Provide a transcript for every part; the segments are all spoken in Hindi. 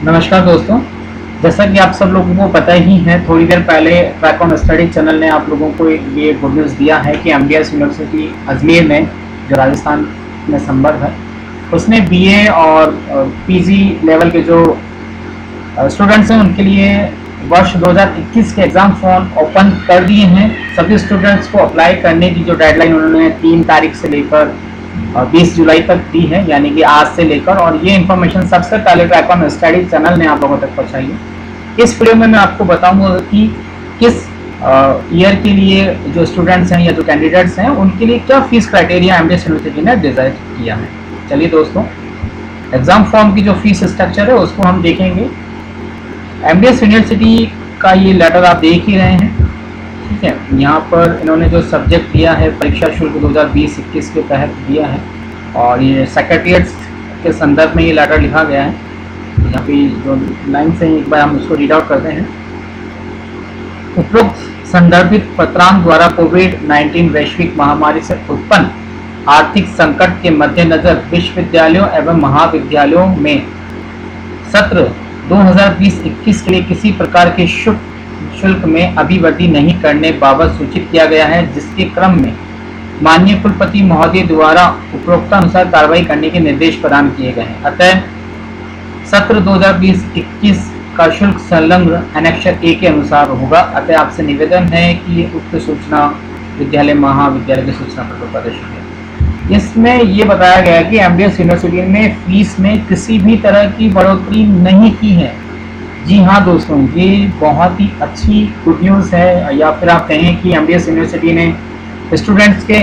नमस्कार दोस्तों। जैसा कि आप सब लोगों को पता ही है, थोड़ी देर पहले ट्रैक ऑन स्टडी चैनल ने आप लोगों को ये गुड न्यूज़ दिया है कि एमडीएस यूनिवर्सिटी अजमेर में, जो राजस्थान में संबद्ध है, उसने बीए और पीजी लेवल के जो स्टूडेंट्स हैं उनके लिए वर्ष 2021 के एग्ज़ाम फॉर्म ओपन कर दिए हैं। सभी स्टूडेंट्स को अप्लाई करने की जो डेडलाइन उन्होंने 3 तारीख से लेकर 20 जुलाई तक दी है, यानी कि आज से लेकर। और ये इन्फॉर्मेशन सबसे पहले ट्रैक ऑन स्टडी चैनल ने आप लोगों तक पहुंचाई है। इस वीडियो में मैं आपको बताऊंगा कि किस ईयर के लिए जो स्टूडेंट्स हैं या जो कैंडिडेट्स हैं उनके लिए क्या फीस क्राइटेरिया एमडीएस यूनिवर्सिटी ने डिसाइड किया है। चलिए दोस्तों, एग्ज़ाम फॉर्म की जो फीस स्ट्रक्चर है उसको हम देखेंगे। एमडीएस यूनिवर्सिटी का ये लेटर आप देख ही रहे हैं, ठीक है। यहाँ पर इन्होंने जो सब्जेक्ट दिया है परीक्षा शुल्क 2020-21 के तहत दिया है, और ये सेक्रेटरिएट के संदर्भ में ये लेटर लिखा गया है। यहाँ पे जो लाइन से एक बार हम इसको रीड आउट करते हैं। उपरोक्त संदर्भित पत्रांक द्वारा कोविड-19 वैश्विक महामारी से उत्पन्न आर्थिक संकट के मद्देनजर विश्वविद्यालयों एवं महाविद्यालयों में सत्र 2020-21 के लिए किसी प्रकार के शुल्क में अभिवृद्धि नहीं करने बाबत सूचित किया गया है, जिसके क्रम में माननीय कुलपति महोदय द्वारा उपरोक्तानुसार कार्रवाई करने के निर्देश प्रदान किए गए हैं। अतः सत्र 2020-21 का शुल्क संलग्न एनेक्सर ए के अनुसार होगा। अतः आपसे निवेदन है कि उक्त सूचना विद्यालय महाविद्यालय की सूचना पत्र प्रदर्शित है। इसमें ये बताया गया कि एमडीएस यूनिवर्सिटी ने फीस में किसी भी तरह की बढ़ोतरी नहीं की है। जी हाँ दोस्तों, ये बहुत ही अच्छी गुड न्यूज़ है, या फिर आप कहें कि एमडीएस यूनिवर्सिटी ने स्टूडेंट्स के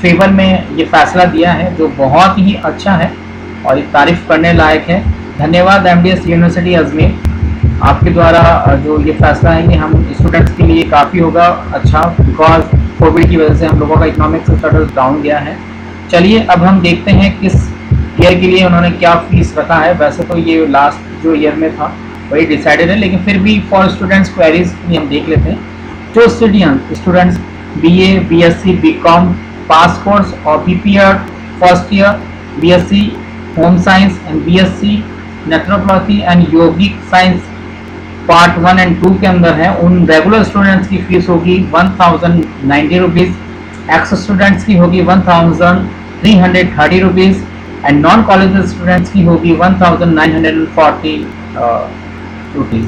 फेवर में ये फैसला दिया है, जो बहुत ही अच्छा है और एक तारीफ करने लायक है। धन्यवाद एमडीएस यूनिवर्सिटी अजमेर, आपके द्वारा जो ये फैसला है ये हम स्टूडेंट्स के लिए काफ़ी होगा अच्छा, बिकॉज कोविड की वजह से हम लोगों का इकोनॉमिक स्टेटस डाउन गया है। चलिए अब हम देखते हैं किस ईयर के लिए उन्होंने क्या फीस रखा है। वैसे तो ये लास्ट जो ईयर में था वही डिसाइडेड है, लेकिन फिर भी फॉर स्टूडेंट्स क्वेरीज हम देख लेते हैं। जो students BA, BSc, BCom pass course और BPR first year, BSc home science and BSc naturopathy and yogic science part 1 and 2 के अंदर है, उन रेगुलर स्टूडेंट्स की फीस होगी 1090 रुपीज़, एक्स स्टूडेंट्स की होगी 1330 rupees and non college students की होगी 1940 रुपीज़।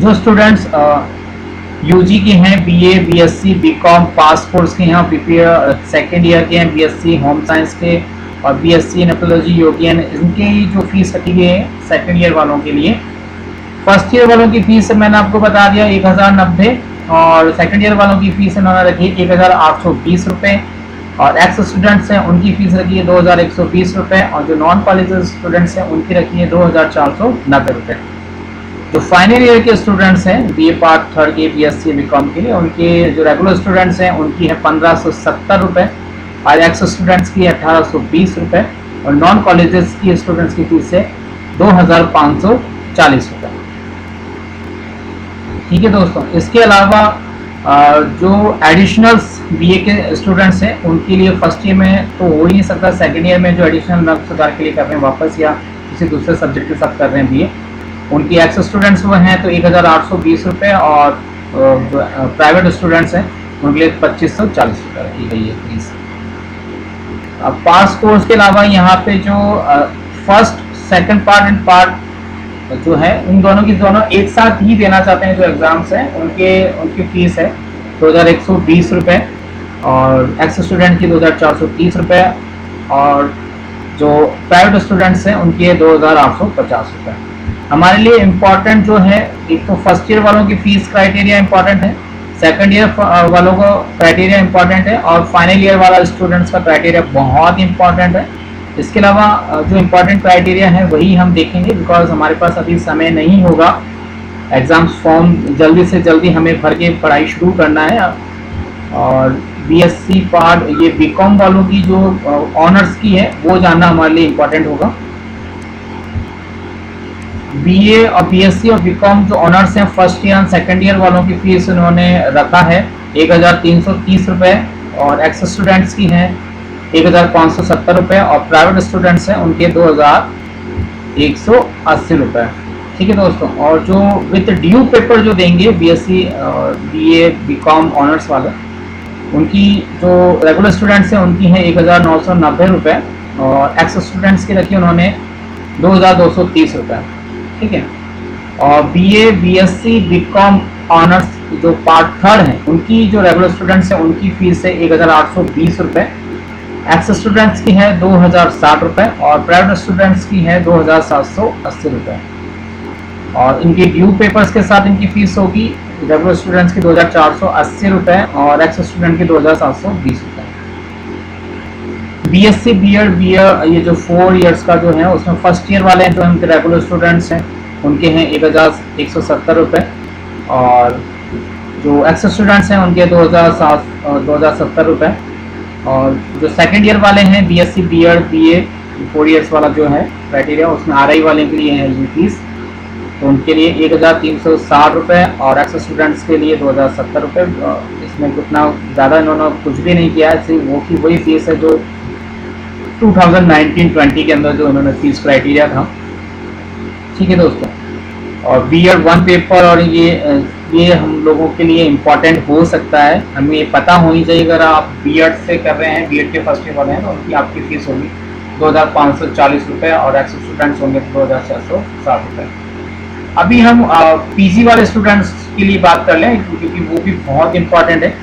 जो स्टूडेंट्स यूजी के हैं, BA, BSc, BCom pass course के हैं, बीपीए सेकेंड ईयर के हैं, बीएससी होम साइंस के और बीएससी नेप्रोलॉजी योगियन, इनके जो फीस रखी गई है सेकेंड ईयर वालों के लिए। फर्स्ट ईयर वालों की फीस मैंने आपको बता दिया 1090, और सेकेंड ईयर वालों की फीस इन्होंने रखी है 1820 रुपये, और एक्स स्टूडेंट्स हैं उनकी फीस रखी है 2120 रुपये, और जो नॉन कॉलेज स्टूडेंट्स हैं उनकी रखी है 2490 रुपये। जो फाइनल ईयर के स्टूडेंट्स हैं बीए पार्ट थर्ड के, बीएससी बीकॉम के लिए, उनके जो रेगुलर स्टूडेंट्स हैं उनकी है 1570 रुपये, और एक्स स्टूडेंट्स की 1820 रुपये, और नॉन कॉलेजेस की स्टूडेंट्स की फीस है 2540 रुपये। ठीक है दोस्तों, इसके अलावा जो एडिशनल्स बीए के स्टूडेंट्स हैं उनके लिए फर्स्ट ईयर में तो हो ही नहीं सकता, सेकेंड ईयर में जो एडिशनल मार्क्स सुधार के लिए कर रहे हैं वापस या किसी दूसरे सब्जेक्ट के साथ कर रहे हैं बीए, उनकी एक्स स्टूडेंट्स वो हैं तो 1820 रुपये, और प्राइवेट स्टूडेंट्स हैं उनके लिए 2540 रुपये रखी गई है फीस। अब पास कोर्स के अलावा यहाँ पे जो first second part and part जो है उन दोनों की दोनों एक साथ ही देना चाहते हैं, जो एग्ज़ाम्स हैं उनकी फीस है 2120 रुपये, और एक्स स्टूडेंट की 2430 रुपये, और जो प्राइवेट स्टूडेंट्स हैं उनकी है 2850 रुपये। हमारे लिए इम्पॉर्टेंट जो है, एक तो फर्स्ट ईयर वालों की फीस क्राइटेरिया इम्पॉर्टेंट है, सेकंड ईयर वालों को क्राइटेरिया इम्पॉर्टेंट है, और फाइनल ईयर वाला स्टूडेंट्स का क्राइटेरिया बहुत इम्पॉर्टेंट है। इसके अलावा जो इम्पोर्टेंट क्राइटेरिया है वही हम देखेंगे, बिकॉज हमारे पास अभी समय नहीं होगा, एग्ज़ाम्स फॉर्म जल्दी से जल्दी हमें भर के पढ़ाई शुरू करना है। और बीएससी पार्ट ये बीकॉम वालों की जो ऑनर्स की है वो जानना हमारे लिए इम्पोर्टेंट होगा। बीए और बीएससी और बीकॉम जो ऑनर्स हैं first year and second year वालों की फीस उन्होंने रखा है 1330 रुपये, और एक्स स्टूडेंट्स की हैं 1570 रुपये, और प्राइवेट स्टूडेंट्स हैं उनके 180 रुपये। ठीक है दोस्तों, और जो विथ ड्यू पेपर जो देंगे बीएससी बीए बीकॉम ऑनर्स वाले, उनकी जो रेगुलर स्टूडेंट्स हैं उनकी है 1990 रुपये, और एक्स स्टूडेंट्स की रखी उन्होंने 2230 रुपये। ठीक है, और बीए बीएससी बीकॉम ऑनर्स जो पार्ट थर्ड है उनकी जो रेगुलर स्टूडेंट्स हैं उनकी फीस है 1820 रुपये, एक्स स्टूडेंट्स की है 2060 रुपये, और प्राइवेट स्टूडेंट्स की है 2780 रुपये। और इनके ड्यू पेपर्स के साथ इनकी फीस होगी रेगुलर स्टूडेंट्स की 2480 रुपये और एक्स स्टूडेंट की 2720 रुपये। बीएससी बीएड बीए ये जो 4 इयर्स का जो है उसमें फर्स्ट ईयर वाले हैं जो उनके रेगुलर स्टूडेंट्स हैं उनके हैं 1170 रुपये, और जो एक्स स्टूडेंट्स हैं उनके 2070 रुपये, और जो सेकेंड ईयर वाले हैं बीएससी बीएड बीए 4 इयर्स वाला जो है क्राइटेरिया उसमें आरआई वाले के लिए है ये फीस, तो उनके लिए 1360 रुपये, और एक्स स्टूडेंट्स के लिए 2070 रुपये। इसमें कितना ज़्यादा इन्होंने कुछ भी नहीं किया है, सिर्फ वो की वही फीस है जो 2019-20 के अंदर जो इन्होंने फीस क्राइटेरिया था। ठीक है दोस्तों, और बीएड 1 पेपर और ये हम लोगों के लिए इम्पॉर्टेंट हो सकता है, हमें ये पता होनी चाहिए। अगर आप बीएड से कर रहे हैं, बीएड के फर्स्ट ईयर वाले हैं, तो उनकी आपकी फ़ीस होगी 2540 रुपये, और एक्स स्टूडेंट्स होंगे 2660 रुपये। अभी हम पीजी वाले स्टूडेंट्स के लिए बात कर लें क्योंकि वो भी बहुत इंपॉर्टेंट है।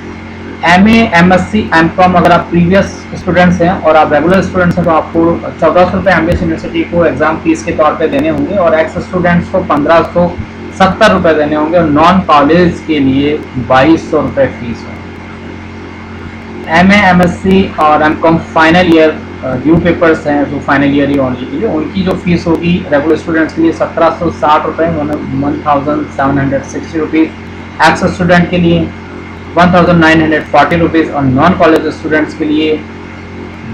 एमए एमएससी एमकॉम अगर आप प्रीवियस स्टूडेंट्स हैं और आप रेगुलर स्टूडेंट्स हैं तो आपको 1400 रुपये एमबीएस यूनिवर्सिटी को एग्जाम फीस के तौर पे देने होंगे, और एक्स स्टूडेंट्स को 1570 रुपये देने होंगे, और नॉन कॉलेज के लिए 2200 रुपये फीस होगी। एमए एमएससी और MCom final year due papers हैं जो फाइनल ईयर ही ओनली के लिए, उनकी जो फीस होगी रेगुलर स्टूडेंट्स के लिए 1760 रुपये 1760 रुपीज़, एक्स स्टूडेंट के लिए 1940 रुपीज़, और नॉन कॉलेज स्टूडेंट्स के लिए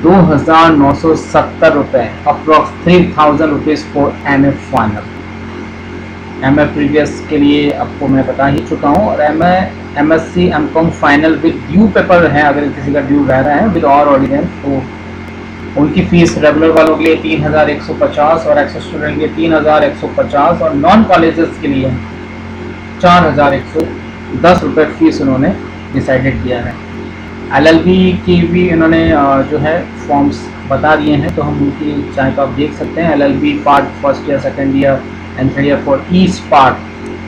2970 रुपये, approx 3000 rupees for MA final. MA previous के लिए आपको मैं बता ही चुका हूँ, और MA MSc MCom final with due paper है, अगर किसी का ड्यू रह रहा है विद और ऑर्डिनेंस, तो उनकी फीस रेगुलर वालों के लिए 3150, और एक्स स्टूडेंट के लिए 3150, और नॉन कॉलेजेस के लिए 4110 रुपये फीस उन्होंने डिसाइडेड किया है। एलएलबी की भी इन्होंने जो है फॉर्म्स बता दिए हैं, तो हम उनकी चाहे तो आप देख सकते हैं। LLB part first year second year and third year for each part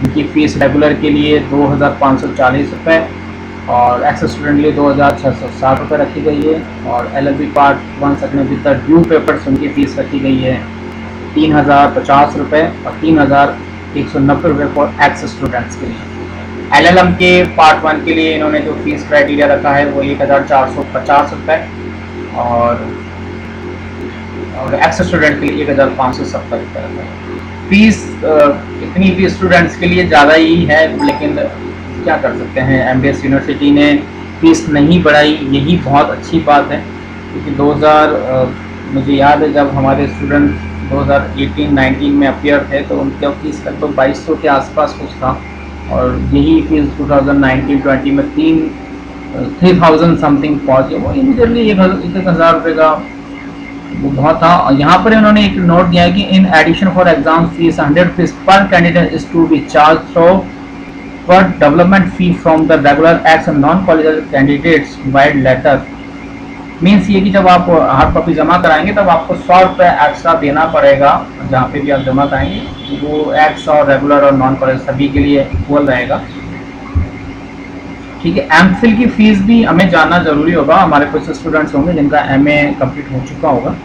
उनकी फ़ीस रेगुलर के लिए 2540 रुपये, और एक्स स्टूडेंट के लिए 2660 रुपये रखी गई है, और LLB part 1 second with due papers उनकी फ़ीस रखी गई है 3050 रुपये, और 3190 रुपये फॉर एक्स स्टूडेंट्स के लिए। एलएलएम के पार्ट 1 के लिए इन्होंने जो फीस क्राइटेरिया रखा है वो 1450 रुपये, और एक्स स्टूडेंट के लिए 1570 रुपये रखा है। फीस इतनी भी स्टूडेंट्स के लिए ज़्यादा ही है, लेकिन क्या कर सकते हैं, एमबीएस यूनिवर्सिटी ने फीस नहीं बढ़ाई, यही बहुत अच्छी बात है। क्योंकि मुझे याद है जब हमारे स्टूडेंट 2018-19 में अपियर थे तो उनका फीस लगभग 2200 के आसपास कुछ था, और यही फीस 2019-20 में 3000 समथिंग पहुँच गया, वो इमीडिएटली 1000 रुपये का वो बहुत था। और यहाँ पर इन्होंने एक नोट दिया है कि in addition for exam fees 100 rupees per candidate is to be charge through per development fee from the regular ex and non college candidates by letter. Means ये कि जब आप हार्ड कॉपी जमा कराएंगे तब आपको 100 रुपये एक्स्ट्रा देना पड़ेगा, जहाँ पे भी आप जमा कराएंगे वो एक्स और रेगुलर और नॉन कॉलेज सभी के लिए इक्वल रहेगा। ठीक है, एमफिल की फ़ीस भी हमें जानना ज़रूरी होगा। हमारे कुछ स्टूडेंट्स होंगे जिनका एमए कंप्लीट हो चुका होगा,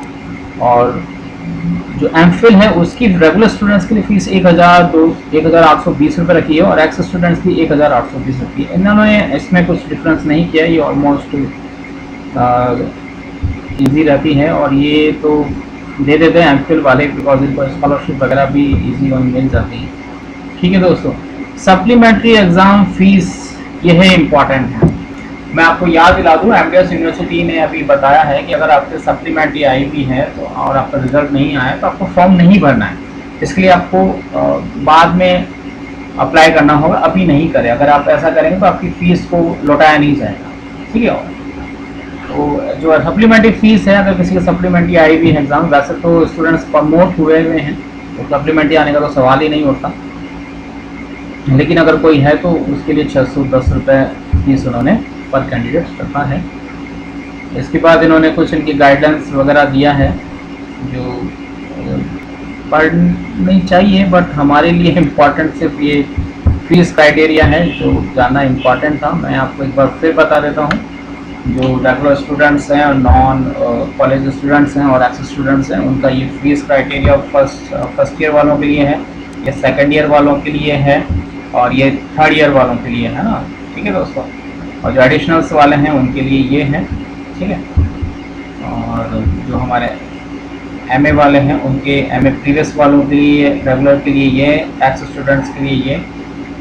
और जो एमफिल है उसकी रेगुलर स्टूडेंट्स के लिए फ़ीस 1820 रुपये रखी है, और एक्स स्टूडेंट्स की 1820 रखी है। इन्होंने इसमें कुछ डिफरेंस नहीं किया, ये ऑलमोस्ट ईजी रहती है, और ये तो दे देते हैं एमफिल वाले बिकॉज इनको स्कॉलरशिप वगैरह भी ईजी मिल जाती है। ठीक है दोस्तों, सप्लीमेंट्री एग्ज़ाम फ़ीस ये है इम्पॉर्टेंट है। मैं आपको याद दिला दूँ, एमबीएस यूनिवर्सिटी ने अभी बताया है कि अगर आपके सप्लीमेंट्री आई भी है तो और आपका रिजल्ट नहीं आया तो आपको फॉर्म नहीं भरना है, इसके लिए आपको बाद में अप्लाई करना होगा, अभी नहीं करें। अगर आप ऐसा करेंगे तो आपकी फ़ीस को लौटाया नहीं जाएगा। ठीक है, तो जो सप्लीमेंट्री फ़ीस है, अगर किसी का सप्लीमेंट्री आई भी है एग्ज़ाम, वैसे तो स्टूडेंट्स प्रमोट हुए हैं तो सप्लीमेंट्री आने का तो सवाल ही नहीं होता। लेकिन अगर कोई है तो उसके लिए 610 रुपये फीस उन्होंने पर कैंडिडेट रखा है। इसके बाद इन्होंने कुछ इनकी गाइडलाइंस वगैरह दिया है जो पढ़नी चाहिए, बट हमारे लिए इम्पॉर्टेंट सिर्फ ये फीस क्राइटेरिया है जो जानना इम्पॉर्टेंट था। मैं आपको एक बार फिर बता देता हूँ। जो रेगुलर स्टूडेंट्स हैं और नॉन कॉलेज स्टूडेंट्स हैं और एक्सेस स्टूडेंट्स हैं, उनका ये फीस क्राइटेरिया फर्स्ट ईयर वालों के लिए है, ये सेकेंड ईयर वालों के लिए है और ये थर्ड ईयर वालों के लिए है ना। ठीक है दोस्तों, और जो एडिशनल्स वाले हैं उनके लिए ये है। ठीक है, और जो हमारे एमए वाले हैं उनके एमए प्रीवियस वालों के लिए, रेगुलर के लिए ये, एक्स स्टूडेंट्स के लिए ये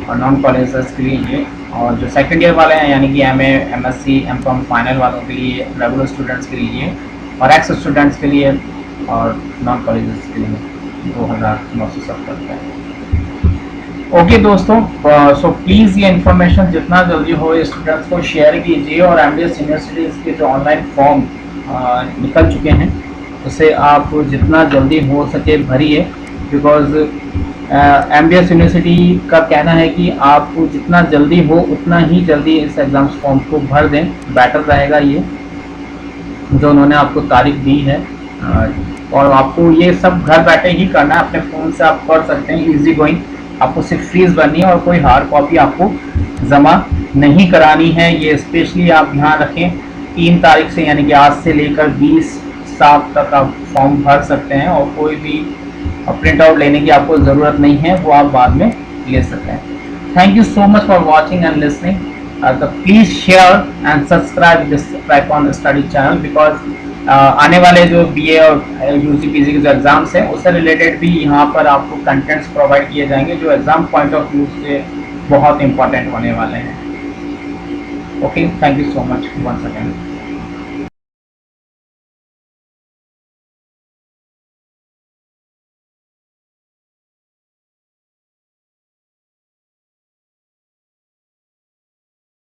और नॉन कॉलेजर्स के लिए ये, और जो सेकंड ईयर वाले हैं यानी कि एमए, एमएससी, एमकॉम फाइनल वालों के लिए, रेगुलर स्टूडेंट्स के लिए ये और एक्स स्टूडेंट्स के लिए और नॉन कॉलेजर्स के लिए 2970 रुपये। ओके दोस्तों, सो प्लीज़ ये इन्फॉर्मेशन जितना जल्दी हो स्टूडेंट्स को शेयर कीजिए और एमडीएस यूनिवर्सिटीज़ के जो ऑनलाइन फॉर्म निकल चुके हैं उसे आप जितना जल्दी हो सके भरिए, बिकॉज एमडीएस यूनिवर्सिटी का कहना है कि आप जितना जल्दी हो उतना ही जल्दी इस एग्ज़ाम्स फॉर्म को भर दें, बेटर रहेगा ये जो उन्होंने आपको तारीख दी है। और आपको ये सब घर बैठे ही करना है, अपने फ़ोन से आप कर सकते हैं, इजी गोइंग। आपको सिर्फ फीस भरनी है और कोई हार्ड कॉपी आपको जमा नहीं करानी है। ये स्पेशली आप ध्यान रखें, 3 तारीख से यानी कि आज से लेकर 20/7 तक आप फॉर्म भर सकते हैं और कोई भी प्रिंट आउट लेने की आपको ज़रूरत नहीं है, वो आप बाद में ले सकते हैं। Thank you so much for watching and listening. Please share and subscribe this Tricon study channel, because आने वाले जो बीए और यूजी पीजी के जो एग्ज़ाम्स हैं उससे रिलेटेड भी यहाँ पर आपको कंटेंट्स प्रोवाइड किए जाएंगे जो एग्ज़ाम पॉइंट ऑफ व्यू से बहुत इंपॉर्टेंट होने वाले हैं। Okay, thank you so much once again.